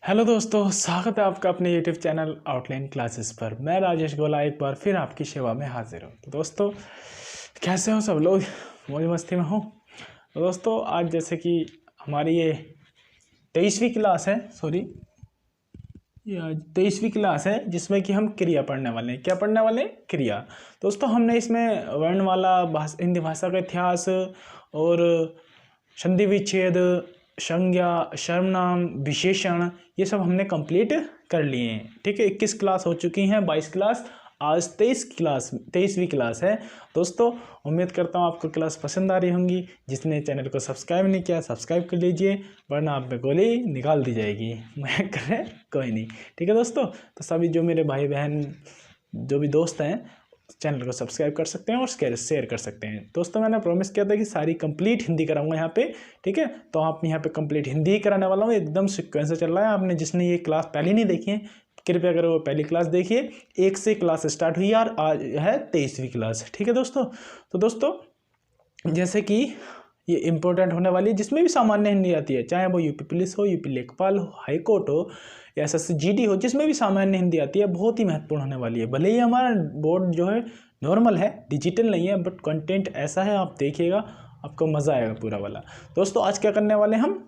Hello दोस्तों, स्वागत है आपका अपने यूट्यूब चैनल आउटलाइन क्लासेस पर। मैं राजेश गोला एक बार फिर आपकी सेवा में हाजिर हूँ। तो दोस्तों, कैसे हो सब लोग? मौज मस्ती में हो? तो दोस्तों, आज जैसे कि हमारी ये 23वीं क्लास है, ये आज 23वीं क्लास है, जिसमें कि हम क्रिया पढ़ने वाले हैं। क्या पढ़ने वाले हैं? क्रिया। दोस्तों, हमने इसमें वर्णमाला, हिंदी भाषा का इतिहास और संधि विच्छेद, संज्ञा, सर्वनाम, विशेषण, ये सब हमने कंप्लीट कर लिए हैं। ठीक है, 21 क्लास हो चुकी हैं, 22 क्लास, आज 23वीं क्लास है। दोस्तों, उम्मीद करता हूँ आपको क्लास पसंद आ रही होंगी। जिसने चैनल को सब्सक्राइब नहीं किया, सब्सक्राइब कर लीजिए, वरना आप पे गोली निकाल दी जाएगी। मैं करे कोई नहीं। ठीक है दोस्तों, तो सभी जो मेरे भाई बहन जो भी दोस्त हैं, चैनल को सब्सक्राइब कर सकते हैं और शेयर कर सकते हैं। दोस्तों, मैंने प्रॉमिस किया था कि सारी कंप्लीट हिंदी कराऊंगा यहाँ पे। ठीक है, तो आप यहाँ पे कंप्लीट हिंदी ही कराने वाला हूँ, एकदम सीक्वेंस से चल रहा है। आपने जिसने ये क्लास पहले नहीं देखी है, कृपया करो वो पहली क्लास देखिए। 1 से क्लास स्टार्ट हुई और आज है 23वीं क्लास। ठीक है दोस्तों, तो दोस्तों जैसे कि ये इंपॉर्टेंट होने वाली है, जिसमें भी सामान्य हिंदी आती है, चाहे वो यूपी पुलिस हो, यूपी लेखपाल हो, हाई कोर्ट हो या SSC GD हो, जिसमें भी सामान्य हिंदी आती है, बहुत ही महत्वपूर्ण होने वाली है। भले ही हमारा बोर्ड जो है नॉर्मल है, डिजिटल नहीं है, बट कंटेंट ऐसा है, आप देखिएगा आपको मज़ा आएगा पूरा वाला। दोस्तों, आज क्या करने वाले हम?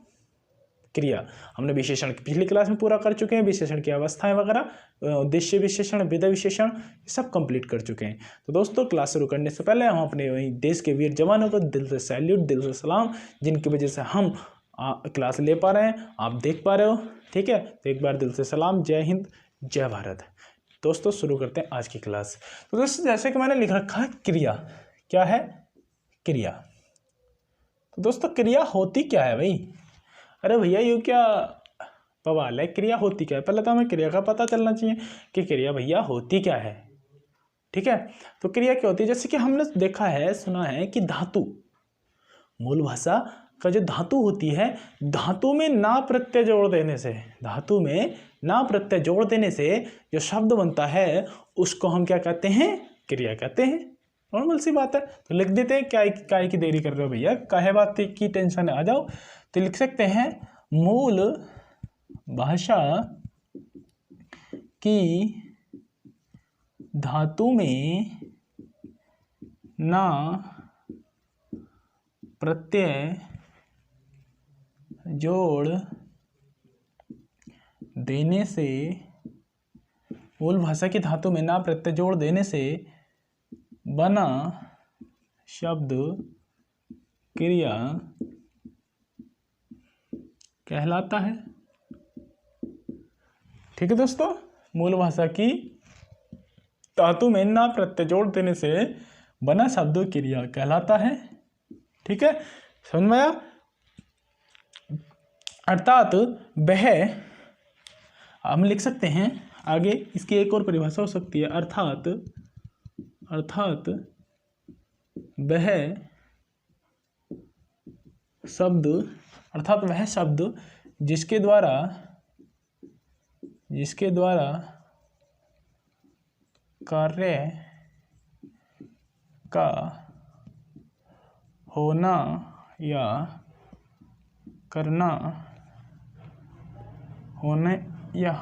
क्रिया। हमने विशेषण की पिछली क्लास में पूरा कर चुके हैं, विशेषण की अवस्थाएं वगैरह, उद्देश्य विशेषण, विधा विशेषण, सब कंप्लीट कर चुके हैं। तो दोस्तों, क्लास शुरू करने से पहले हम अपने वही देश के वीर जवानों को दिल से सैल्यूट, दिल से सलाम, जिनकी वजह से हम क्लास ले पा रहे हैं, आप देख पा रहे हो। ठीक है, तो एक बार दिल से सलाम, जय हिंद, जय भारत। दोस्तों, शुरू करते हैं आज की क्लास। तो दोस्तों, जैसे कि मैंने लिख रखा है क्रिया। क्या है? क्रिया। तो दोस्तों, क्रिया होती क्या है भाई? अरे भैया, ये क्या बवाल है? क्रिया होती क्या है? पहले तो हमें क्रिया का पता चलना चाहिए कि क्रिया भैया होती क्या है। ठीक है, तो क्रिया क्या होती है? जैसे कि हमने देखा है, सुना है कि धातु, मूल भाषा का जो धातु होती है, धातु में ना प्रत्यय जोड़ देने से, धातु में ना प्रत्यय जोड़ देने से जो शब्द बनता है, उसको हम क्या कहते हैं? क्रिया कहते हैं। नॉर्मल सी बात है, तो लिख देते हैं। क्या की देरी कर रहे हो भैया? काहे बात की टेंशन है? आ जाओ। तो लिख सकते हैं, मूल भाषा की धातु में ना प्रत्यय जोड़ देने से, मूल भाषा की धातु में ना प्रत्यय जोड़ देने से बना शब्द क्रिया कहलाता है। ठीक है दोस्तों, मूल भाषा की धातु में ना प्रत्यय जोड़ देने से बना शब्द क्रिया कहलाता है। ठीक है, समझ में आया? अर्थात वह, हम लिख सकते हैं आगे, इसकी एक और परिभाषा हो सकती है, अर्थात वह शब्द, अर्थात वह शब्द जिसके द्वारा कार्य का होना या करना, होने या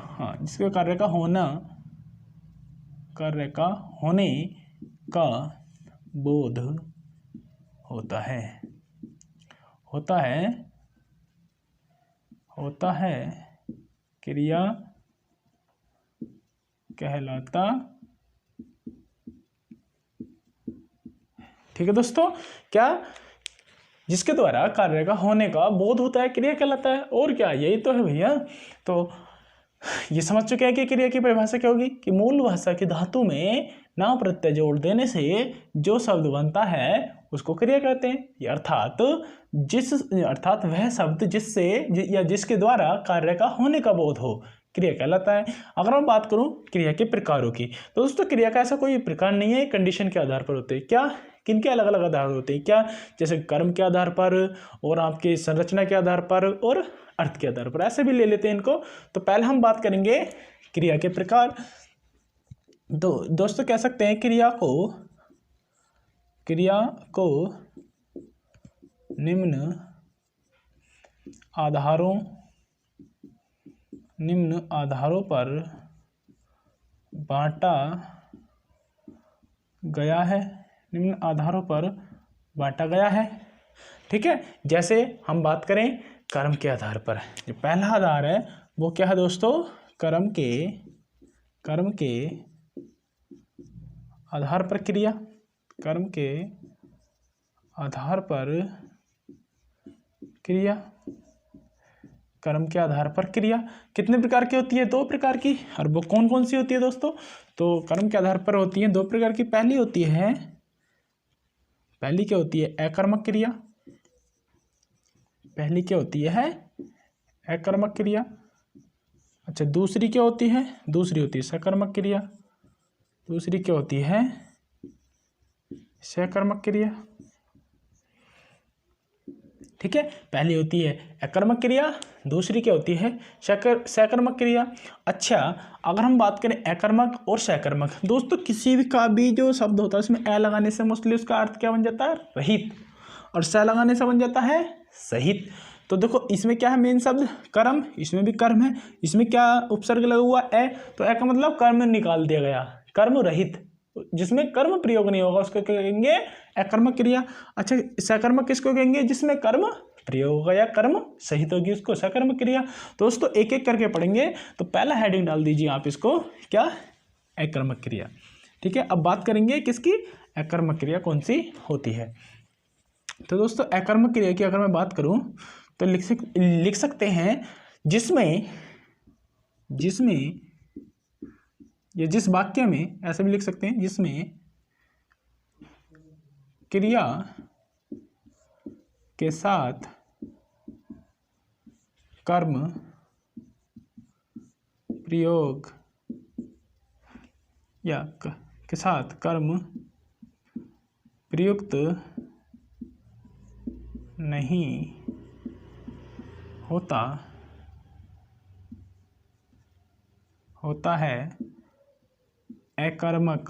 जिसके कार्य का होने का बोध होता है क्रिया कहलाता। ठीक है दोस्तों, क्या? जिसके द्वारा कार्य का होने का बोध होता है, क्रिया कहलाता है। और क्या? यही तो है भैया। तो ये समझ चुके हैं कि क्रिया की परिभाषा क्या होगी, कि मूल भाषा की धातु में ना प्रत्यय जोड़ देने से जो शब्द बनता है, उसको क्रिया कहते हैं। अर्थात वह शब्द जिससे या जिसके द्वारा कार्य का होने का बोध हो, क्रिया कहलाता है। अगर मैं बात करूं क्रिया के प्रकारों की, तो दोस्तों, क्रिया का ऐसा कोई प्रकार नहीं है, कंडीशन के आधार पर होते हैं। क्या? किनके अलग अलग आधार होते हैं? क्या? जैसे कर्म के आधार पर, और आपकी संरचना के आधार पर, और अर्थ के आधार पर, ऐसे भी ले लेते हैं इनको। तो पहले हम बात करेंगे क्रिया के प्रकार। तो दोस्तों, कह सकते हैं क्रिया को निम्न आधारों निम्न आधारों पर बांटा गया है, निम्न आधारों पर बांटा गया है। ठीक है, जैसे हम बात करें कर्म के आधार पर, जो पहला आधार है वो क्या है दोस्तों, कर्म के आधार पर क्रिया, कर्म के आधार पर क्रिया, कर्म के आधार पर क्रिया कितने प्रकार की होती है, 2 प्रकार की। और वो कौन कौन सी होती है दोस्तों, तो कर्म के आधार पर होती है 2 प्रकार की। पहली क्या होती है, अकर्मक क्रिया, पहली क्या होती है, अकर्मक क्रिया। अच्छा, दूसरी क्या होती है, दूसरी होती है सकर्मक क्रिया, दूसरी क्या होती है, सकर्मक क्रिया। ठीक है, पहली होती है अकर्मक क्रिया, दूसरी क्या होती है, सकर्मक क्रिया। अच्छा, अगर हम बात करें अकर्मक और सकर्मक, दोस्तों किसी भी का भी जो शब्द होता है उसमें ए लगाने से मोस्टली उसका अर्थ क्या बन जाता है, रहित, और स लगाने से बन जाता है सहित। तो देखो इसमें क्या है, मेन शब्द कर्म, इसमें भी कर्म है, इसमें क्या उपसर्ग लगा हुआ ए, तो ए का मतलब कर्म निकाल दिया गया, कर्म रहित, जिसमें कर्म प्रयोग नहीं होगा उसको कहेंगे अकर्मक क्रिया। अच्छा, सकर्मक किसको कहेंगे, जिसमें कर्म प्रयोग होगा या कर्म सहित होगी, उसको सकर्मक क्रिया। दोस्तों एक एक करके पढ़ेंगे, तो पहला हेडिंग डाल दीजिए आप इसको, क्या, अकर्मक क्रिया। ठीक है, अब बात करेंगे किसकी, अकर्मक क्रिया कौन सी होती है। तो दोस्तों अकर्मक क्रिया की अगर मैं बात करूं तो लिख सकते हैं जिसमें या जिस वाक्य में, ऐसे भी लिख सकते हैं, जिसमें क्रिया के साथ कर्म प्रयोग या के साथ कर्म प्रयुक्त नहीं होता है, अकर्मक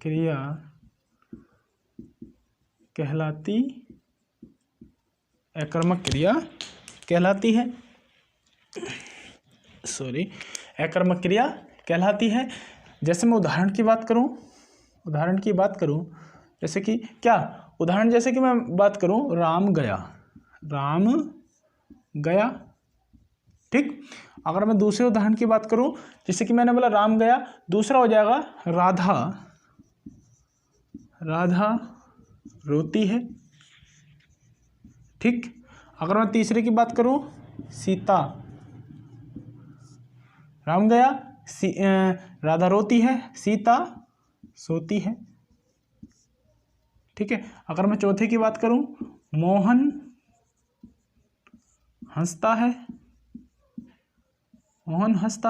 क्रिया कहलाती, अकर्मक क्रिया कहलाती है, अकर्मक क्रिया कहलाती है। जैसे मैं उदाहरण की बात करूं, जैसे कि क्या उदाहरण, जैसे कि मैं बात करूं राम गया, ठीक। अगर मैं दूसरे उदाहरण की बात करूं, जैसे कि मैंने बोला राम गया, दूसरा हो जाएगा राधा रोती है, ठीक। अगर मैं तीसरे की बात करूं, सीता, राम गया, राधा रोती है, सीता सोती है, ठीक है। अगर मैं चौथे की बात करूं, मोहन हंसता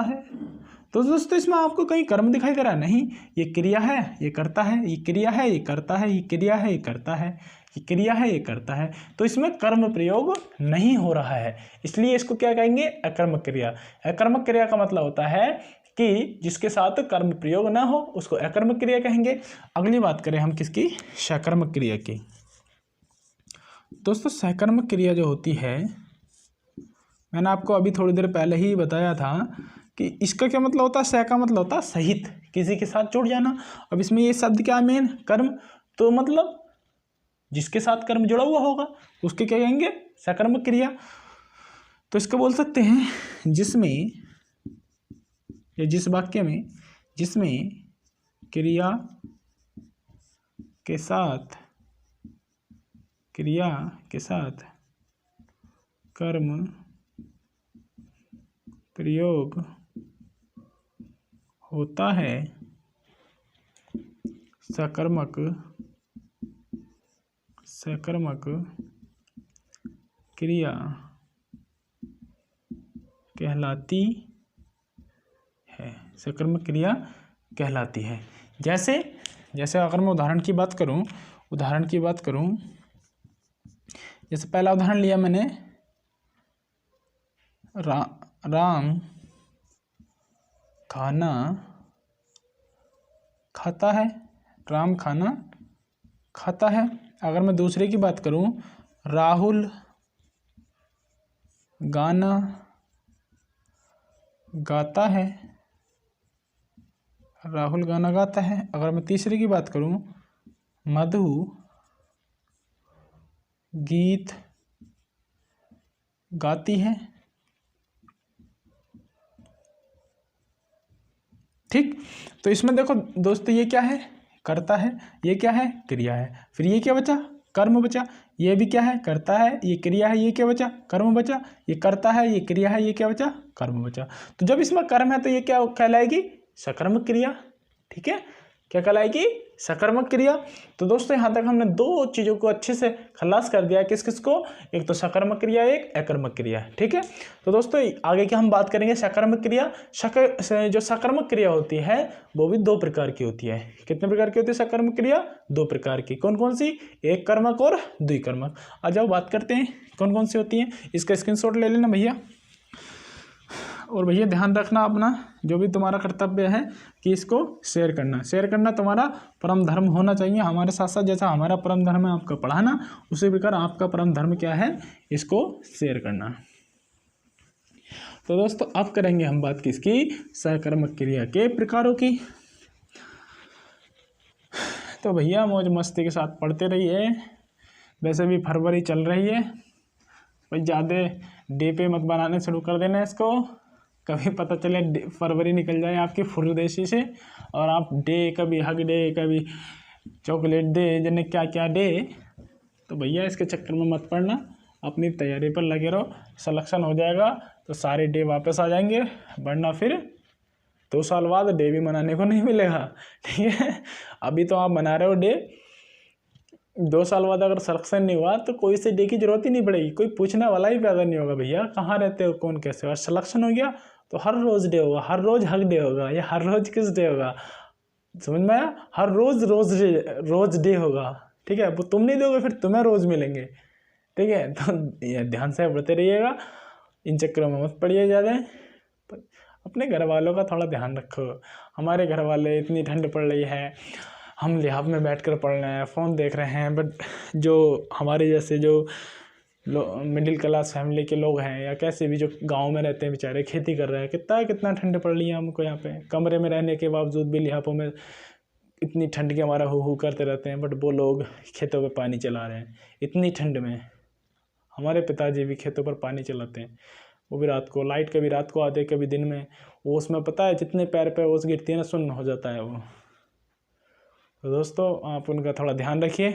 है, तो दोस्तों इसमें आपको कहीं कर्म दिखाई दे रहा है, नहीं, ये क्रिया है, ये करता है, ये क्रिया है, ये करता है, ये क्रिया है, ये करता है, ये क्रिया है, ये करता है, तो इसमें कर्म प्रयोग नहीं हो रहा है, इसलिए इसको क्या कहेंगे, अकर्मक क्रिया। अकर्मक क्रिया का मतलब होता है कि जिसके साथ कर्म प्रयोग ना हो उसको अकर्मक क्रिया कहेंगे। अगली बात करें हम किसकी, सकर्मक क्रिया की। दोस्तों सकर्मक क्रिया जो होती है, मैंने आपको अभी थोड़ी देर पहले ही बताया था कि इसका क्या मतलब होता है, स का मतलब होता है सहित, किसी के साथ जुड़ जाना। अब इसमें ये शब्द क्या है, मेन कर्म, तो मतलब जिसके साथ कर्म जुड़ा हुआ होगा उसके क्या कहेंगे, सकर्मक क्रिया। तो इसको बोल सकते हैं जिसमें या जिस वाक्य में जिसमें क्रिया के साथ कर्म प्रयोग होता है, सकर्मक क्रिया कहलाती है, सकर्मक क्रिया कहलाती है। जैसे अगर मैं उदाहरण की बात करूं, जैसे पहला उदाहरण लिया मैंने, राम खाना खाता है, राम खाना खाता है। अगर मैं दूसरे की बात करूं, राहुल गाना गाता है, राहुल गाना गाता है। अगर मैं तीसरे की बात करूं, मधु गीत गाती है। ठीक, तो इसमें देखो दोस्तों ये क्या है, करता है, ये क्या है, क्रिया है, फिर ये क्या बचा, कर्म बचा। ये भी क्या है, करता है, ये क्रिया है, ये क्या बचा, कर्म बचा। ये करता है, ये क्रिया है, ये क्या बचा, कर्म बचा। तो जब इसमें कर्म है तो ये क्या कहलाएगी, सकर्मक क्रिया। ठीक है, क्या कहलाएगी, सकर्मक क्रिया। तो दोस्तों यहाँ तक हमने दो चीज़ों को अच्छे से खलास कर दिया, किस किस को, एक तो सकर्मक क्रिया, एक अकर्मक क्रिया। ठीक है, तो दोस्तों आगे की हम बात करेंगे सकर्मक क्रिया। जो सकर्मक क्रिया होती है वो भी दो प्रकार की होती है। कितने प्रकार की होती है सकर्मक क्रिया, दो प्रकार की। कौन कौन सी, एक कर्मक और द्विकर्मक। आ जाओ बात करते हैं कौन कौन सी होती है। इसका स्क्रीनशॉट ले लेना भैया। और भैया ध्यान रखना अपना, जो भी तुम्हारा कर्तव्य है कि इसको शेयर करना तुम्हारा परम धर्म होना चाहिए। हमारे साथ साथ जैसा हमारा परम धर्म है आपका पढ़ाना, उसी प्रकार आपका परम धर्म क्या है, इसको शेयर करना। तो दोस्तों अब करेंगे हम बात किसकी, सकर्मक क्रिया के प्रकारों की। तो भैया मौज मस्ती के साथ पढ़ते रहिए। वैसे भी फरवरी चल रही है, भाई ज़्यादा डे पे मत बनाने शुरू कर देना इसको, कभी पता चले फरवरी निकल जाए आपकी फुर्रदेशी से और आप डे, कभी हग डे, कभी चॉकलेट डे, जने क्या क्या डे। तो भैया इसके चक्कर में मत पड़ना, अपनी तैयारी पर लगे रहो। सिलेक्शन हो जाएगा तो सारे डे वापस आ जाएंगे, वरना फिर 2 साल बाद डे भी मनाने को नहीं मिलेगा। ठीक है, अभी तो आप मना रहे हो डे, 2 साल बाद अगर सिलेक्शन नहीं हुआ तो कोई से डे की जरूरत ही नहीं पड़ेगी, कोई पूछने वाला ही पैदा नहीं होगा भैया कहाँ रहते हो, कौन कैसे हो। और सिलेक्शन हो गया तो हर रोज डे होगा, हर रोज हक डे होगा, या हर रोज किस डे होगा, समझ में आया, हर रोज रोज डे होगा। ठीक है, वो तुम नहीं दोगे फिर तुम्हें रोज मिलेंगे। ठीक है, तो ये ध्यान से पढ़ते रहिएगा, इन चक्करों में मत पड़िए ज़्यादा। अपने घर वालों का थोड़ा ध्यान रखो। हमारे घर वाले, इतनी ठंड पड़ रही है, हम लिहाफ में बैठकर पढ़ रहे हैं, फ़ोन देख रहे हैं, बट जो हमारे जैसे जो मिडिल क्लास फैमिली के लोग हैं, या कैसे भी जो गांव में रहते हैं बेचारे, खेती कर रहे हैं, कितना ठंड पड़ रही है हमको यहाँ पे, कमरे में रहने के बावजूद भी लिहाफों में इतनी ठंड के हमारा हु करते रहते हैं, बट वो लोग खेतों पे पानी चला रहे हैं इतनी ठंड में। हमारे पिताजी भी खेतों पर पानी चलाते हैं, वो भी रात को, लाइट कभी रात को आते कभी दिन में। वो उसमें पता है जितने पैर पे ओस गिरती है ना, सुन्न हो जाता है वो। तो दोस्तों आप उनका थोड़ा ध्यान रखिए,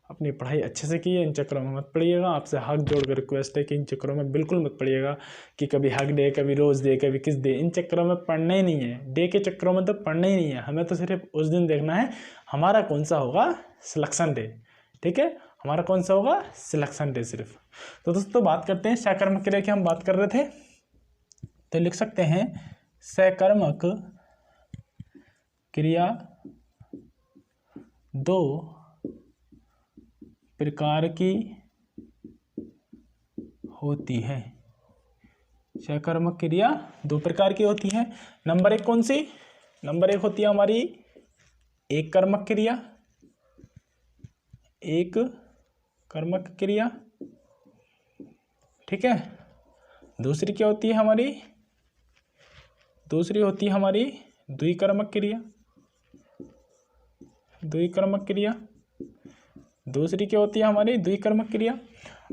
अपनी पढ़ाई अच्छे से कीजिए, इन चक्करों में मत पड़िएगा। आपसे हाथ जोड़कर रिक्वेस्ट है कि इन चक्करों में बिल्कुल मत पड़िएगा, कि कभी हक डे, कभी रोज़ डे, कभी किस डे, इन चक्करों में पढ़ना ही नहीं है। डे के चक्करों में तो पढ़ना ही नहीं है, हमें तो सिर्फ उस दिन देखना है हमारा कौन सा होगा, सिलेक्शन डे। ठीक है, हमारा कौन सा होगा, सिलेक्शन डे सिर्फ। तो दोस्तों बात करते हैं सकर्मक क्रिया की, हम बात कर रहे थे, तो लिख सकते हैं सकर्मक क्रिया दो प्रकार की होती है। सकर्मक क्रिया दो प्रकार की होती है। नंबर एक कौन सी, नंबर एक होती है हमारी एक कर्मक क्रिया, एक कर्मक क्रिया। ठीक है, दूसरी क्या होती है हमारी, दूसरी होती है हमारी द्विकर्मक क्रिया, द्विकर्मक क्रिया। दूसरी क्या होती है हमारी, द्विकर्मक क्रिया।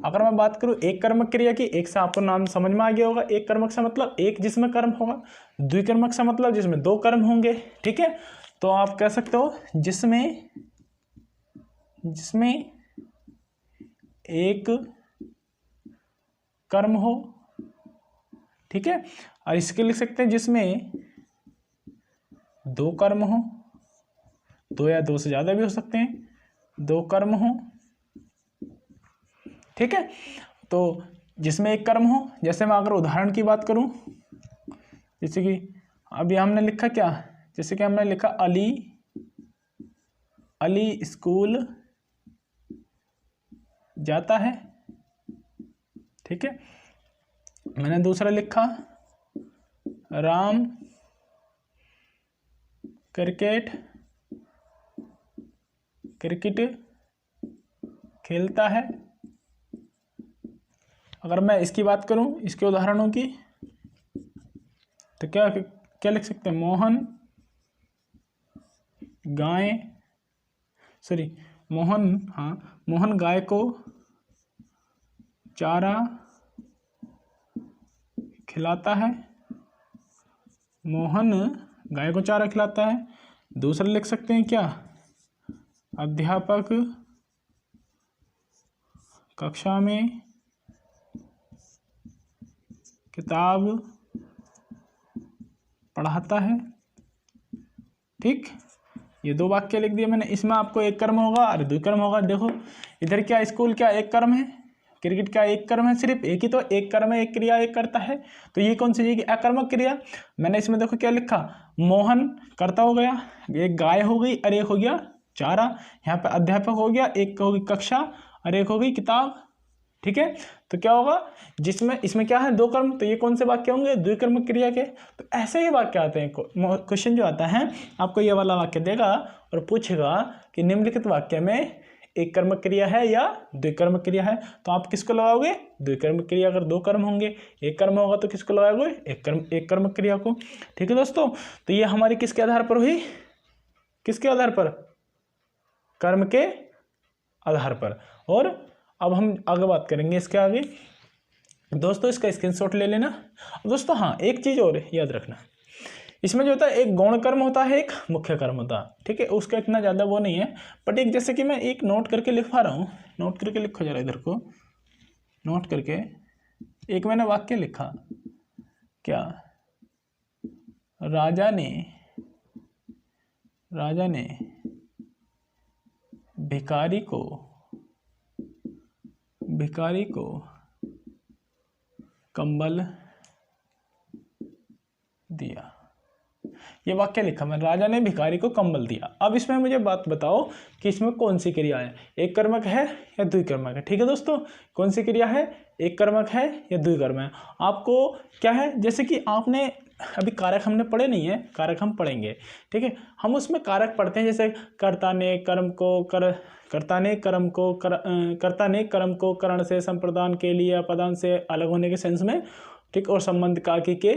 अगर मैं बात करूं एक कर्मक क्रिया की, एक से आपको नाम समझ में आ गया होगा, एक कर्मक से मतलब एक जिसमें कर्म होगा, द्विकर्मक से मतलब जिसमें दो कर्म होंगे। ठीक है, तो आप कह सकते हो जिसमें जिसमें एक कर्म हो। ठीक है, और इसके लिख सकते हैं जिसमें दो कर्म हो, दो या दो से ज्यादा भी हो सकते हैं, दो कर्म हो। ठीक है, तो जिसमें एक कर्म हो, जैसे मैं अगर उदाहरण की बात करूं, जैसे कि अभी हमने लिखा क्या, जैसे कि हमने लिखा अली, अली स्कूल जाता है। ठीक है, मैंने दूसरा लिखा राम क्रिकेट खेलता है। अगर मैं इसकी बात करूं, इसके उदाहरणों की, तो क्या क्या लिख सकते हैं? मोहन गाय, सॉरी मोहन गाय को चारा खिलाता है। मोहन गाय को चारा खिलाता है। दूसरा लिख सकते हैं क्या? अध्यापक कक्षा में किताब पढ़ाता है। ठीक, ये दो वाक्य लिख दिए मैंने। इसमें आपको एक कर्म होगा और द्विकर्म होगा। देखो इधर क्या, स्कूल क्या एक कर्म है, क्रिकेट क्या एक कर्म है, सिर्फ एक ही तो एक कर्म है, एक क्रिया एक करता है। तो ये कौन सी चीज की अकर्मक क्रिया? मैंने इसमें देखो क्या लिखा, मोहन कर्ता हो गया, एक गाय हो गई और एक हो गया चारा। यहाँ पे अध्यापक हो गया, एक हो गई कक्षा और एक हो गई किताब। ठीक है, तो क्या होगा, जिसमें इसमें क्या है, दो कर्म, तो ये कौन से वाक्य होंगे? द्विकर्मक क्रिया के। तो ऐसे ही वाक्य आते हैं। क्वेश्चन जो आता है आपको ये वाला वाक्य देगा और पूछेगा कि निम्नलिखित वाक्य में एक कर्मक क्रिया है या द्विकर्मक क्रिया है, तो आप किसको लगाओगे? द्विकर्मक क्रिया। अगर दो कर्म होंगे, एक कर्म होगा तो किसको लगाओगे? एक कर्मक क्रिया को। ठीक है दोस्तों, तो ये हमारी किसके आधार पर हुई? किसके आधार पर? कर्म के आधार पर। और अब हम आगे बात करेंगे इसके आगे। दोस्तों इसका स्क्रीनशॉट ले लेना। दोस्तों हाँ, एक चीज और याद रखना, इसमें जो होता है एक गौण कर्म होता है, एक मुख्य कर्म होता है। ठीक है, उसका इतना ज़्यादा वो नहीं है, बट एक जैसे कि मैं एक नोट करके लिखवा रहा हूँ, नोट करके लिखो जरा इधर को, नोट करके एक मैंने वाक्य लिखा, क्या? राजा ने भिखारी को कंबल दिया। ये वाक्य लिखा मैं, राजा ने भिखारी को कंबल दिया। अब इसमें मुझे बात बताओ कि इसमें कौन सी क्रिया है, एक कर्मक है या द्विकर्मक है? ठीक है दोस्तों, कौन सी क्रिया है, एक कर्मक है या द्विकर्मक है? आपको क्या है, जैसे कि आपने अभी कारक हमने पढ़े नहीं है, कारक हम पढ़ेंगे। ठीक है, हम उसमें कारक पढ़ते हैं, जैसे कर्ता ने कर्म को करण से संप्रदान के लिए अपादान से अलग होने के सेंस में। ठीक, और संबंध काकी के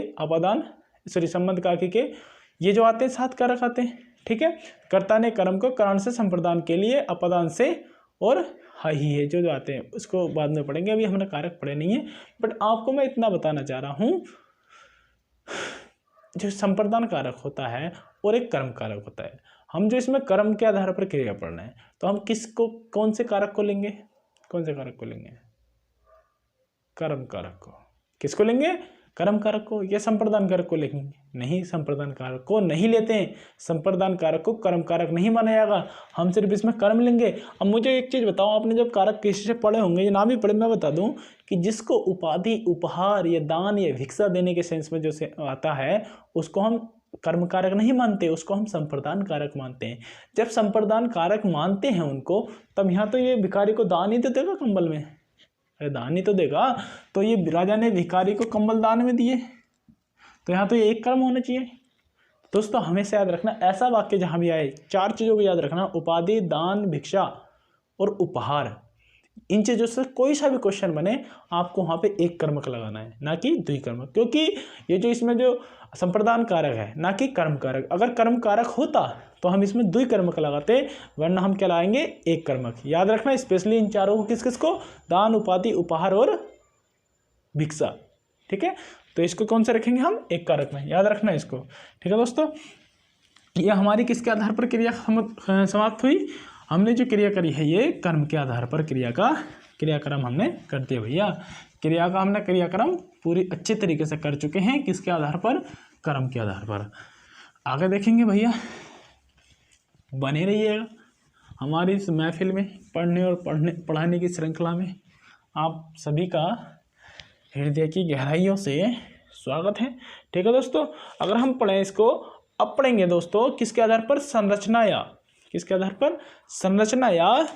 संबंध काकी के ये जो आते हैं 7 कारक आते हैं। ठीक है, कर्ता ने कर्म को करण से संप्रदान के लिए अपदान से और ही है जो आते हैं, उसको बाद में पढ़ेंगे, अभी हमने कारक पढ़े नहीं है। बट आपको मैं इतना बताना चाह रहा हूँ, जो संप्रदान कारक होता है और एक कर्म कारक होता है। हम जो इसमें कर्म के आधार पर क्रिया पढ़ रहे हैं, तो हम कौन से कारक को लेंगे? कौन से कारक को लेंगे? कर्म कारक को। किसको लेंगे? कर्म कारक को या संप्रदान कारक को लेंगे? नहीं, संप्रदान कारक को नहीं लेते हैं। संप्रदान कारक को कर्म कारक नहीं माना जाएगा, हम सिर्फ इसमें कर्म लेंगे। अब मुझे एक चीज बताओ, आपने जब कारक किसी से पढ़े होंगे, ये नाम ही पढ़े, मैं बता दूं कि जिसको उपाधि, उपहार या दान या भिक्षा देने के सेंस में जो आता है, उसको हम कर्म कारक नहीं मानते, उसको हम संप्रदान कारक मानते हैं। जब संप्रदान कारक मानते हैं उनको, तब यहाँ तो ये भिखारी को दान ही तो देगा कंबल में, अरे दान ही तो देगा। तो ये राजा ने भिखारी को कंबल दान में दिए, तो यहाँ तो ये एक कर्म होना चाहिए। दोस्तों हमेशा याद रखना, ऐसा वाक्य जहाँ भी आए, 4 चीज़ों को याद रखना, उपाधि, दान, भिक्षा और उपहार। इन चीज़ों से कोई सा भी क्वेश्चन बने, आपको वहाँ पे एक कर्मक लगाना है, ना कि द्विकर्मक, क्योंकि ये जो इसमें जो संप्रदान कारक है, ना कि कर्म कारक। अगर कर्म कारक होता तो हम इसमें द्विकर्मक लगाते, वरना हम क्या लाएंगे? एक कर्मक। याद रखना स्पेशली इन चारों को, किस किस को? दान, उपाधि, उपहार और भिक्षा। ठीक है, तो इसको कौन से रखेंगे हम? एक कारक में, याद रखना इसको। ठीक है दोस्तों, ये हमारी किसके आधार पर क्रिया समाप्त हुई? हमने जो क्रिया करी है ये कर्म के आधार पर क्रियाक्रम हमने कर दिया भैया। क्रिया का हमने क्रियाक्रम पूरी अच्छे तरीके से कर चुके हैं। किसके आधार पर? कर्म के आधार पर। आगे देखेंगे भैया, बने रहिएगा हमारी इस महफिल में, पढ़ने और पढ़ाने की श्रृंखला में। आप सभी का हृदय की गहराइयों से स्वागत है। ठीक है दोस्तों, अगर हम पढ़ें इसको, अब पढ़ेंगे दोस्तों किसके आधार पर? संरचना या किसके आधार पर? संरचना या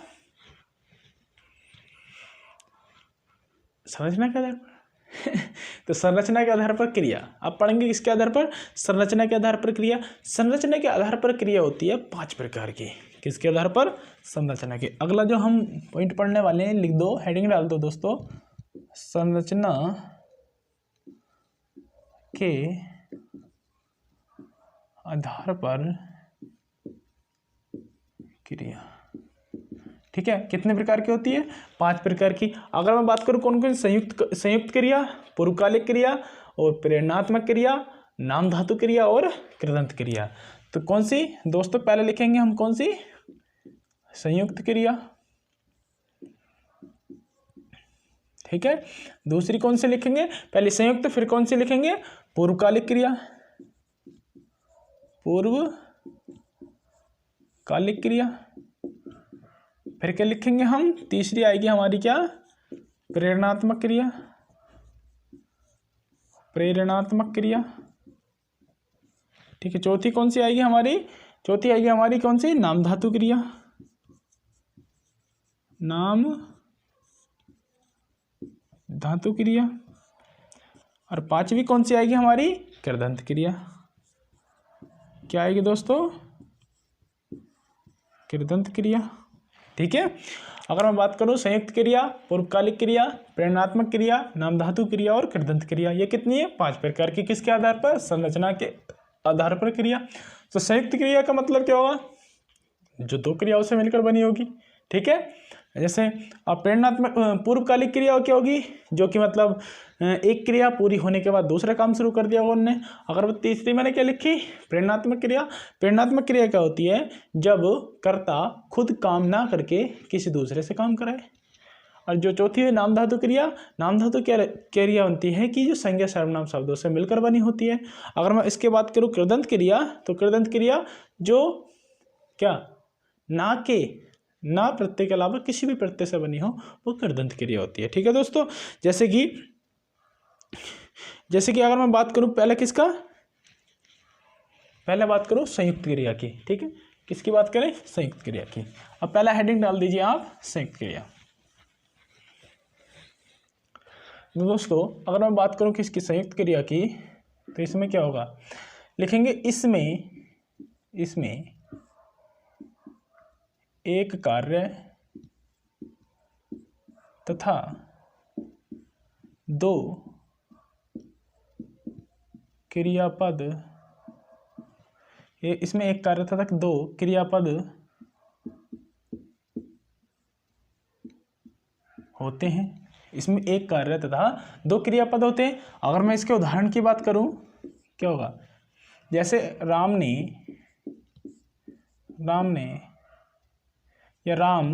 संरचना के आधार पर तो संरचना के आधार पर क्रिया। अब पढ़ेंगे किसके आधार पर? संरचना के आधार पर क्रिया। संरचना के आधार पर क्रिया होती है 5 प्रकार की। किसके आधार पर? संरचना के। अगला जो हम पॉइंट पढ़ने वाले हैं, लिख दो, हेडिंग डाल दो दोस्तों, संरचना के आधार पर क्रिया। ठीक है, कितने प्रकार की होती है? 5 प्रकार की। अगर मैं बात करूं कौन कौन संयुक्त क्रिया, पूर्वकालिक क्रिया और प्रेरणात्मक क्रिया, नाम धातु क्रिया और कृदंत क्रिया। तो कौन सी दोस्तों पहले लिखेंगे हम? कौन सी? संयुक्त क्रिया। ठीक है, दूसरी कौन सी लिखेंगे? पहले संयुक्त, फिर कौन सी लिखेंगे? पूर्वकालिक क्रिया, पूर्वकालिक क्रिया। फिर क्या लिखेंगे हम? तीसरी आएगी हमारी क्या? प्रेरणात्मक क्रिया, प्रेरणात्मक क्रिया। ठीक है, चौथी कौन सी आएगी हमारी? चौथी आएगी हमारी कौन सी? नाम धातु क्रिया, नाम धातु क्रिया। और पांचवी कौन सी आएगी हमारी? कृदंत क्रिया। क्या आएगी दोस्तों? कृदंत क्रिया। ठीक है, अगर मैं बात करूं संयुक्त क्रिया, पूर्वकालिक क्रिया, प्रेरणात्मक क्रिया, नाम धातु क्रिया और कृदंत क्रिया, ये कितनी है? 5 प्रकार की। किसके आधार पर? संरचना के आधार पर क्रिया। तो संयुक्त क्रिया का मतलब क्या होगा? जो 2 क्रियाओं से मिलकर बनी होगी। ठीक है, जैसे अब प्रेरणात्मक पूर्वकालिक क्रिया क्या होगी? जो कि मतलब एक क्रिया पूरी होने के बाद दूसरा काम शुरू कर दिया होगा उनने। अगर वो तीसरी मैंने क्या लिखी? प्रेरणात्मक क्रिया। प्रेरणात्मक क्रिया क्या होती है? जब कर्ता खुद काम ना करके किसी दूसरे से काम कराए। और जो चौथी है नाम धातु क्रिया, नाम धातु क्रिया बनती है कि जो संज्ञा सर्वनाम शब्दों से मिलकर बनी होती है। अगर मैं इसके बात करूँ कृदंत क्रिया, तो कृदंत क्रिया जो क्या ना प्रत्यय के अलावा किसी भी प्रत्यय से बनी हो, वो कृदंत क्रिया होती है। ठीक है दोस्तों, जैसे कि अगर मैं बात करूं पहले किसका? पहले बात करूं संयुक्त क्रिया की। ठीक है, किसकी बात करें? संयुक्त क्रिया की। अब पहला हेडिंग डाल दीजिए आप, संयुक्त क्रिया। तो दोस्तों अगर मैं बात करूं किसकी? संयुक्त क्रिया की, तो इसमें क्या होगा? लिखेंगे इसमें एक कार्य तथा 2 क्रियापद, इसमें एक कार्य तथा 2 क्रियापद होते हैं। इसमें एक कार्य तथा 2 क्रियापद होते हैं। अगर मैं इसके उदाहरण की बात करूं, क्या होगा? जैसे राम ने या राम,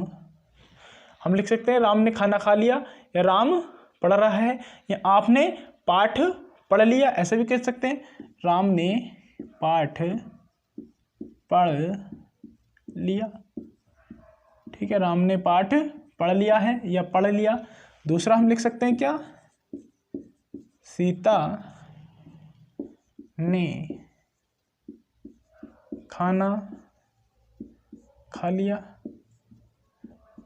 हम लिख सकते हैं राम ने खाना खा लिया, या राम पढ़ रहा है, या आपने पाठ पढ़ लिया, ऐसे भी कह सकते हैं। राम ने पाठ पढ़ लिया। ठीक है, राम ने पाठ पढ़ लिया है या पढ़ लिया। दूसरा हम लिख सकते हैं क्या? सीता ने खाना खा लिया।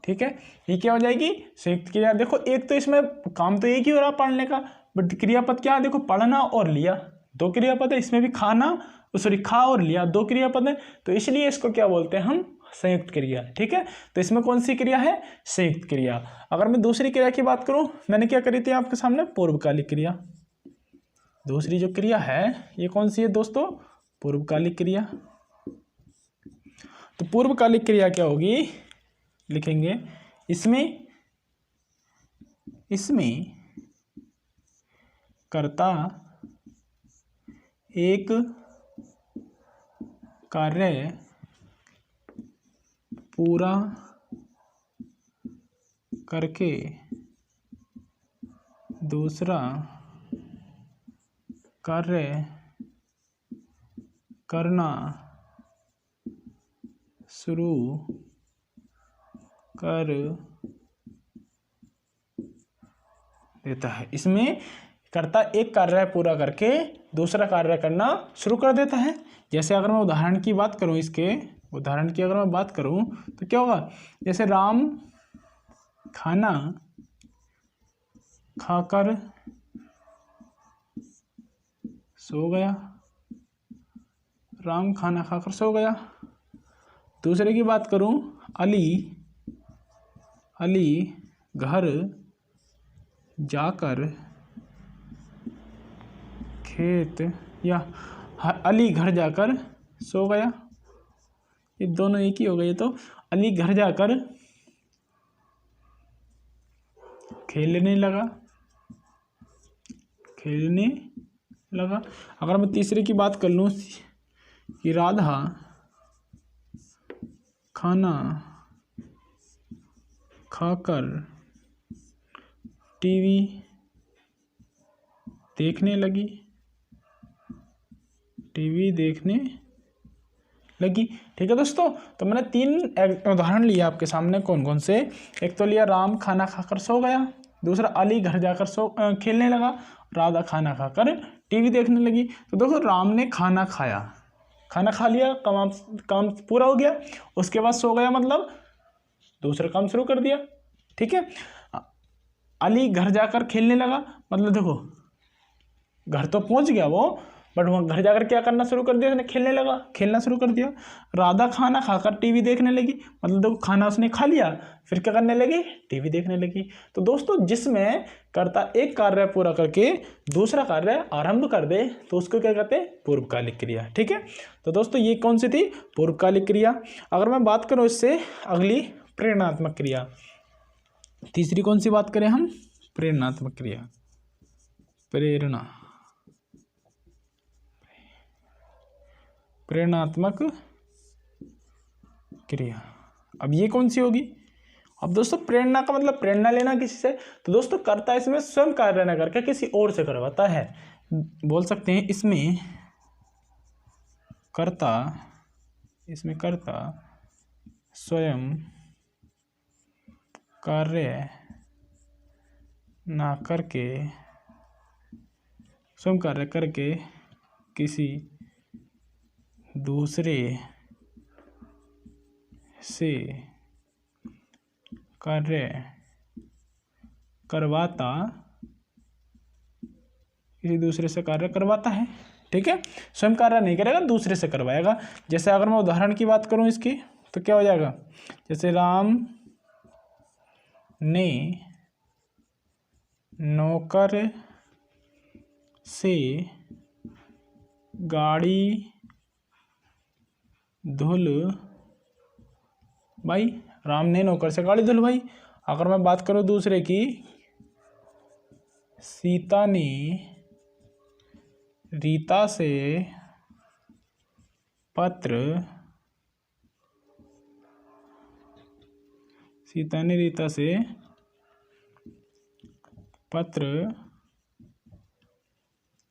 ठीक है, ये क्या हो जाएगी? संयुक्त क्रिया। देखो एक तो इसमें काम तो एक ही हो रहा पढ़ने का, बट क्रियापद क्या है? देखो पढ़ना और लिया, 2 क्रियापद है। इसमें भी खाना, सॉरी खा और लिया, 2 क्रियापद है। तो इसलिए इसको क्या बोलते हैं हम? संयुक्त क्रिया। ठीक है, तो इसमें कौन सी क्रिया है? संयुक्त क्रिया। अगर मैं दूसरी क्रिया की बात करूं, मैंने क्या करी थी आपके सामने? पूर्वकालिक क्रिया। दूसरी जो क्रिया है ये कौन सी है दोस्तों? पूर्वकालिक क्रिया। तो पूर्वकालिक क्रिया क्या होगी? लिखेंगे इसमें कर्ता एक कार्य पूरा करके दूसरा कार्य करना शुरू कर देता है। इसमें कर्ता एक कार्य पूरा करके दूसरा कार्य करना शुरू कर देता है। जैसे अगर मैं उदाहरण की बात करूं, इसके उदाहरण की अगर मैं बात करूं तो क्या होगा? जैसे राम खाना खाकर सो गया। राम खाना खाकर सो गया। दूसरे की बात करूं, अली घर जाकर खेत, या अली घर जाकर सो गया, ये दोनों एक ही हो गए। तो अली घर जाकर खेलने लगा, खेलने लगा। अगर मैं तीसरे की बात कर लूँ कि राधा खाना खाकर टीवी देखने लगी, टीवी देखने लगी। ठीक है दोस्तों, तो मैंने 3 उदाहरण लिया आपके सामने। कौन कौन से? एक तो लिया राम खाना खाकर सो गया, दूसरा अली घर जाकर खेलने लगा, राधा खाना खाकर टीवी देखने लगी। तो देखो राम ने खाना खाया, खाना खा लिया, काम पूरा हो गया, उसके बाद सो गया, मतलब दूसरा काम शुरू कर दिया। ठीक है। अली घर जाकर खेलने लगा, मतलब देखो घर तो पहुंच गया वो, बट वहाँ घर जाकर क्या करना शुरू कर दिया उसने? खेलने लगा, खेलना शुरू कर दिया। राधा खाना खाकर टीवी देखने लगी, मतलब देखो खाना उसने खा लिया, फिर क्या करने लगी? टीवी देखने लगी। तो दोस्तों जिसमें कर्ता एक कार्य पूरा करके दूसरा कार्य आरंभ कर दे तो उसको क्या कहते हैं? पूर्वकालिक क्रिया। ठीक है। तो दोस्तों ये कौन सी थी? पूर्वकालिक क्रिया। अगर मैं बात करूँ इससे अगली प्रेरणात्मक क्रिया, तीसरी कौन सी बात करें हम? प्रेरणात्मक क्रिया, प्रेरणात्मक क्रिया। अब ये कौन सी होगी? अब दोस्तों प्रेरणा का मतलब प्रेरणा लेना किसी से, तो दोस्तों कर्ता इसमें स्वयं कार्य न करके किसी और से करवाता है। बोल सकते हैं इसमें कर्ता स्वयं कार्य ना करके, स्वयं कार्य करके किसी दूसरे से कार्य करवाता, किसी दूसरे से कार्य करवाता है। ठीक है। स्वयं कार्य नहीं करेगा, दूसरे से करवाएगा। जैसे अगर मैं उदाहरण की बात करूं इसकी, तो क्या हो जाएगा? जैसे राम ने नौकर से गाड़ी धुलवाई, राम ने नौकर से गाड़ी धुलवाई। अगर मैं बात करूं दूसरे की, सीता ने रीता से पत्र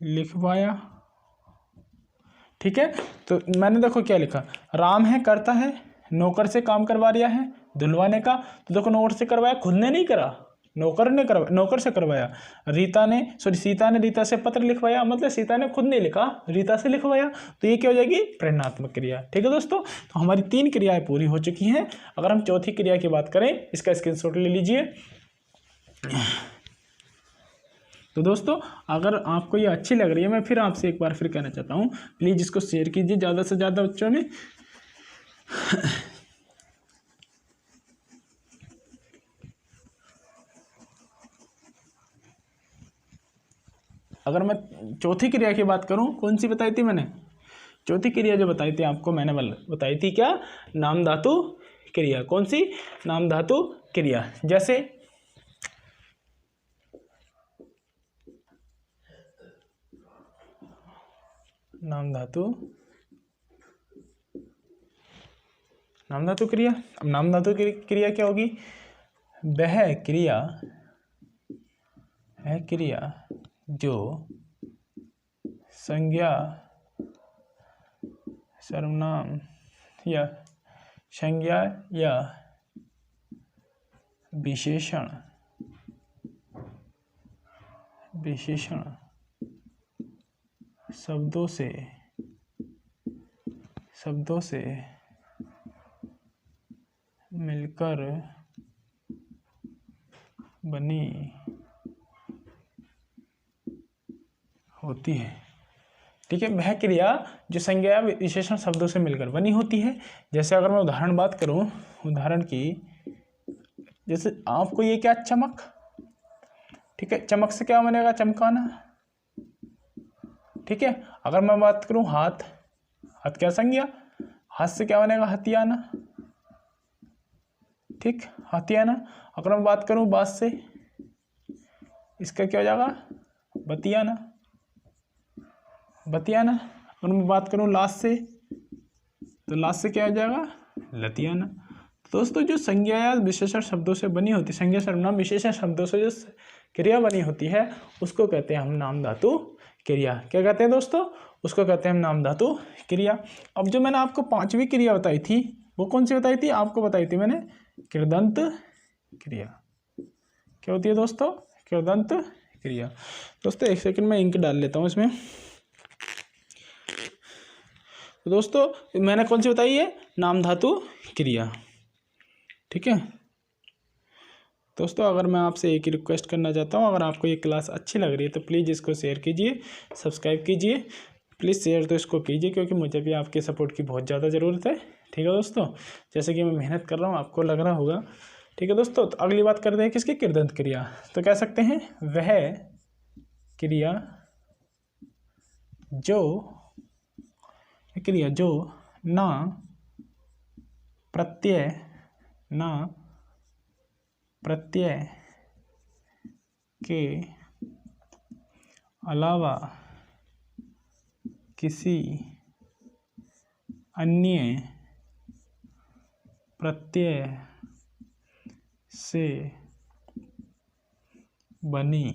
लिखवाया। ठीक है। तो मैंने देखो क्या लिखा, राम है करता है, नौकर से काम करवा रिया है धुलवाने का, तो देखो नौकर से करवाया, खुद ने नहीं करा, नौकर ने करवाया, नौकर से करवाया। सीता ने रीता से पत्र लिखवाया, मतलब सीता ने खुद नहीं लिखा, रीता से लिखवाया। तो ये क्या हो जाएगी? प्रेरणात्मक क्रिया। ठीक है दोस्तों, तो हमारी 3 क्रियाएं पूरी हो चुकी हैं। अगर हम चौथी क्रिया की बात करें, इसका स्क्रीनशॉट ले लीजिए। तो दोस्तों अगर आपको ये अच्छी लग रही है, मैं फिर आपसे एक बार फिर कहना चाहता हूँ, प्लीज़ इसको शेयर कीजिए ज़्यादा से ज़्यादा बच्चों में। अगर मैं चौथी क्रिया की बात करूँ, कौन सी बताई थी मैंने? चौथी क्रिया जो बताई थी आपको मैंने बताई थी क्या? नाम धातु क्रिया। कौन सी? नाम धातु क्रिया। जैसे नाम धातु क्रिया। अब नाम धातु क्रिया क्या होगी? वह क्रिया जो संज्ञा, सर्वनाम या विशेषण शब्दों से मिलकर बनी होती है। ठीक है। वह क्रिया जो संज्ञा या विशेषण शब्दों से मिलकर बनी होती है। जैसे अगर मैं उदाहरण बात करूं, उदाहरण की, जैसे आपको ये क्या चमक, ठीक है, चमक से क्या बनेगा, चमकाना। ठीक है, अगर मैं बात करूं हाथ, हाथ क्या संज्ञा, हाथ से क्या बनेगा, हथियाना। ठीक, हथियाना। अगर मैं बात करूं बात से, इसका क्या हो जाएगा, बतियाना, बतियाना। अगर मैं बात करूं लाश से, तो लाश से क्या हो जाएगा, लतियाना। तो दोस्तों जो संज्ञा या विशेषण शब्दों से बनी होती, संज्ञा सर्वनाम विशेषण शब्दों से जो क्रिया बनी होती है उसको कहते हैं हम नाम धातु क्रिया। क्या कहते हैं दोस्तों, उसको कहते हैं हम नाम धातु क्रिया। अब जो मैंने आपको 5वीं क्रिया बताई थी वो कौन सी बताई थी, आपको बताई थी मैंने कृदंत क्रिया। क्या होती है दोस्तों, कृदंत क्रिया। दोस्तों एक सेकंड में इंक डाल लेता हूँ इसमें। तो दोस्तों मैंने कौन सी बताई है, नाम धातु क्रिया। ठीक है दोस्तों, अगर मैं आपसे एक ही रिक्वेस्ट करना चाहता हूँ, अगर आपको ये क्लास अच्छी लग रही है तो प्लीज़ इसको शेयर कीजिए, सब्सक्राइब कीजिए। प्लीज़ शेयर तो इसको कीजिए क्योंकि मुझे भी आपके सपोर्ट की बहुत ज़्यादा ज़रूरत है। ठीक है दोस्तों, जैसे कि मैं मेहनत कर रहा हूँ आपको लग रहा होगा। ठीक है दोस्तों, तो अगली बात करते हैं किसकी, कृदंत क्रिया। तो कह सकते हैं वह क्रिया जो ना प्रत्यय के अलावा किसी अन्य प्रत्यय से बनी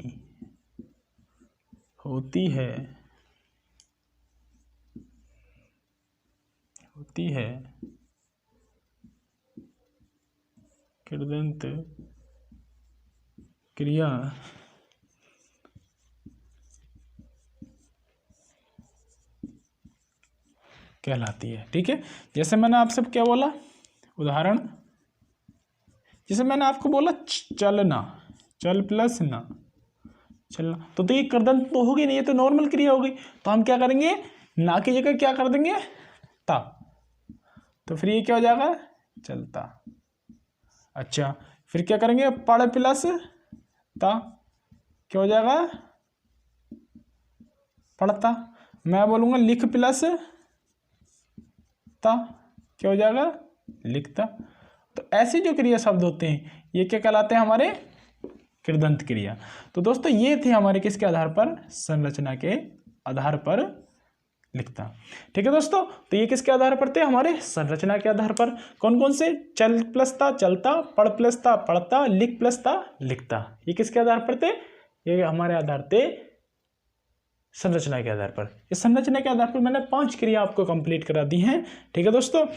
होती है कृदंत क्रिया कहलाती है। ठीक है, जैसे मैंने आपसे क्या बोला, उदाहरण, जैसे मैंने आपको बोला चलना, चल प्लस ना, चलना, तो ये कृदंत तो होगी नहीं, ये तो नॉर्मल क्रिया होगी। तो हम क्या करेंगे, ना की जगह क्या कर देंगे, ता, तो फिर ये क्या हो जाएगा, चलता। अच्छा, फिर क्या करेंगे, पढ़ प्लस ता, क्या हो जाएगा, पढ़ता। मैं बोलूँगा लिख प्लस ता, क्या हो जाएगा, लिखता। तो ऐसे जो क्रिया शब्द होते हैं ये क्या कहलाते हैं, हमारे कृदंत क्रिया। तो दोस्तों ये थे हमारे किसके आधार पर, संरचना के आधार पर लिखता। ठीक है दोस्तों, तो ये किसके आधार पर थे, हमारे संरचना के आधार पर। कौन कौन से, चल प्लस था चलता, पढ़ प्लस था पढ़ता, लिख प्लस था लिखता। ये किसके आधार पर थे, ये हमारे आधार थे संरचना के आधार पर। इस संरचना के आधार पर मैंने 5 क्रिया आपको कंप्लीट करा दी हैं। ठीक है दोस्तों,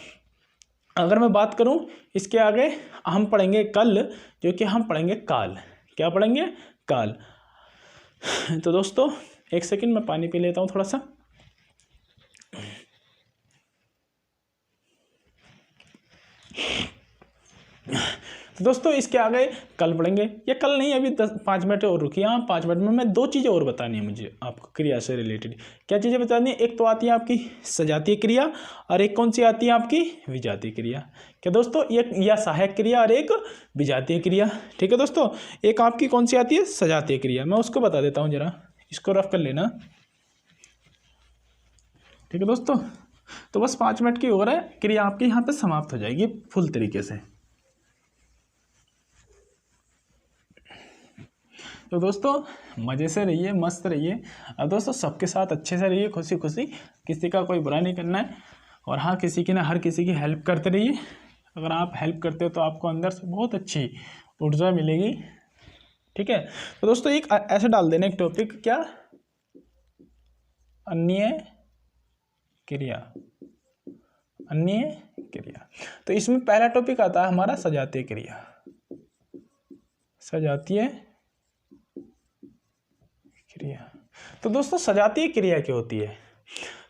अगर मैं बात करूं इसके आगे हम पढ़ेंगे कल, जो कि हम पढ़ेंगे काल। क्या पढ़ेंगे, काल। तो दोस्तों एक सेकंड मैं पानी पी लेता हूं थोड़ा सा। तो दोस्तों इसके आगे कल पढ़ेंगे, या कल नहीं, अभी 5 मिनट और रुकिए। हाँ 5 मिनट में मैं 2 चीज़ें और बतानी है मुझे आपको क्रिया से रिलेटेड। क्या चीज़ें बतानी है, एक तो आती है आपकी सजातीय क्रिया और एक कौन सी आती है आपकी विजातीय क्रिया। क्या दोस्तों, एक या सहायक क्रिया और एक विजातीय क्रिया। ठीक है दोस्तों, एक आपकी कौन सी आती है, सजातीय क्रिया। मैं उसको बता देता हूँ, जरा इसको रफ कर लेना। ठीक है दोस्तों, तो बस 5 मिनट की और है, क्रिया आपकी यहाँ पे समाप्त हो जाएगी फुल तरीके से। तो दोस्तों मज़े से रहिए, मस्त रहिए, और दोस्तों सबके साथ अच्छे से रहिए, खुशी खुशी, किसी का कोई बुरा नहीं करना है। और हाँ, किसी की ना हर किसी की हेल्प करते रहिए। अगर आप हेल्प करते हो तो आपको अंदर से बहुत अच्छी ऊर्जा मिलेगी। ठीक है, तो दोस्तों एक ऐसे डाल देना एक टॉपिक, क्या, अन्य क्रिया, अन्य क्रिया। तो इसमें पहला टॉपिक आता है हमारा सजातीय क्रिया, सजातीय क्रिया। तो दोस्तों सजातीय क्रिया क्या होती है,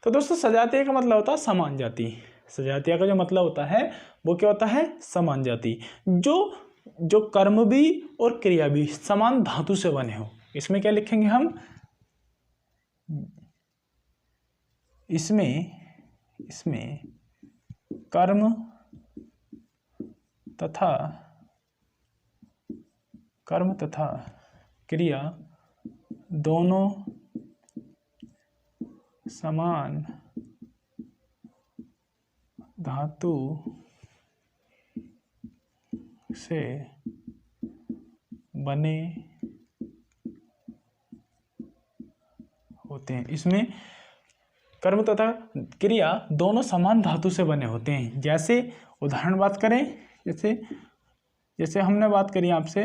तो दोस्तों सजातीय का मतलब होता है समान जाति। सजातीय का जो मतलब होता है वो क्या होता है, समान जाति, जो कर्म भी और क्रिया भी समान धातु से बने हो। इसमें क्या लिखेंगे हम, इसमें कर्म तथा क्रिया दोनों समान धातु से बने होते हैं। इसमें कर्म तथा क्रिया दोनों समान धातु से बने होते हैं। जैसे उदाहरण बात करें, जैसे हमने बात करी आपसे,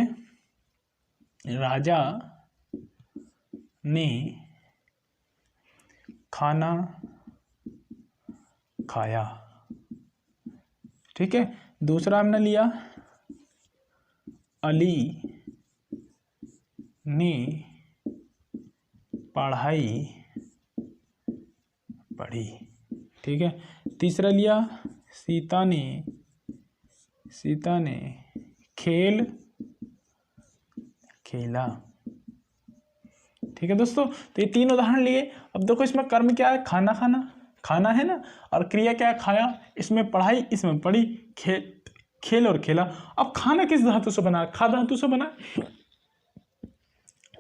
राजा ने खाना खाया, ठीक है। दूसरा हमने लिया, अली ने पढ़ाई पढ़ी, ठीक है। तीसरा लिया, सीता ने खेल खेला, ठीक है दोस्तों। तो ये तीन उदाहरण लिए। अब देखो इसमें कर्म क्या है, खाना है ना, और क्रिया क्या है, खाया। इसमें पढ़ाई, इसमें पढ़ी, खेल और खेला। अब खाना किस धातु से बना है, खा धातु से बना है।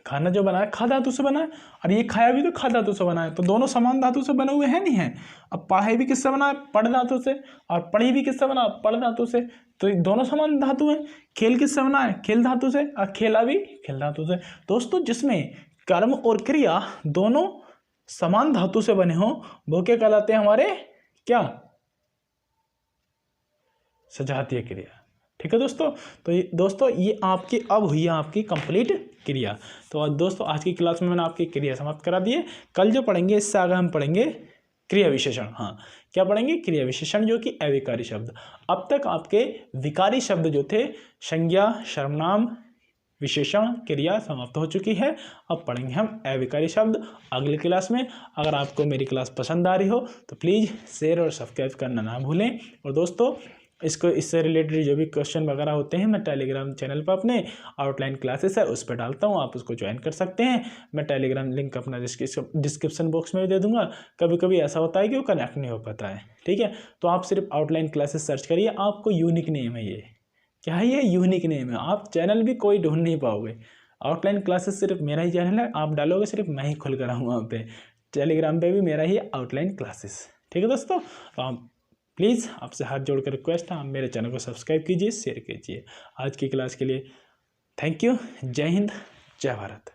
खाना जो बना है खा धातु से बना है, और ये खाया भी तो खा धातु से बना है। तो दोनों समान धातु से बने हुए हैं, नहीं है। अब पढ़ाई भी किससे बना है, पढ़ धातु से, और पढ़ी भी किससे बना, पढ़ धातु से। तो दोनों समान धातु हैं। खेल किससे बना है, खेल धातु से, और खेला भी खेल धातु से। दोस्तों जिसमें कर्म और क्रिया दोनों समान धातु से बने हों वो क्या कहलाते हैं, हमारे क्या, सजातीय क्रिया, ठीक है दोस्तों। तो दोस्तों ये आपकी अब हुई है आपकी कंप्लीट क्रिया। तो दोस्तों आज की क्लास में मैंने आपकी क्रिया समाप्त करा दी है। कल जो पढ़ेंगे इससे आगे हम पढ़ेंगे क्रिया विशेषण। हाँ, क्या पढ़ेंगे, क्रिया विशेषण, जो कि अविकारी शब्द। अब तक आपके विकारी शब्द जो थे, संज्ञा, सर्वनाम, विशेषण, क्रिया समाप्त हो चुकी है। अब पढ़ेंगे हम अविकारी शब्द अगली क्लास में। अगर आपको मेरी क्लास पसंद आ रही हो तो प्लीज़ शेयर और सब्सक्राइब करना ना भूलें। और दोस्तों इससे रिलेटेड जो भी क्वेश्चन वगैरह होते हैं मैं टेलीग्राम चैनल पर अपने आउटलाइन क्लासेस है उस पर डालता हूँ, आप उसको ज्वाइन कर सकते हैं। मैं टेलीग्राम लिंक अपना डिस्क्रिप्शन बॉक्स में भी दे दूंगा। कभी कभी ऐसा होता है कि वो कनेक्ट नहीं हो पाता है, ठीक है। तो आप सिर्फ आउटलाइन क्लासेस सर्च करिए, आपको यूनिक नेम है ये, क्या है ये, यूनिक नेम है। आप चैनल भी कोई ढूंढ नहीं पाओगे। आउटलाइन क्लासेस सिर्फ मेरा ही चैनल है, आप डालोगे सिर्फ मैं ही खुल कर आऊँ वहाँ पे। टेलीग्राम पे भी मेरा ही आउटलाइन क्लासेस, ठीक है दोस्तों। तो आप प्लीज़ आपसे हाथ जोड़कर रिक्वेस्ट है, आप मेरे चैनल को सब्सक्राइब कीजिए, शेयर कीजिए। आज की क्लास के लिए थैंक यू। जय हिंद, जय भारत।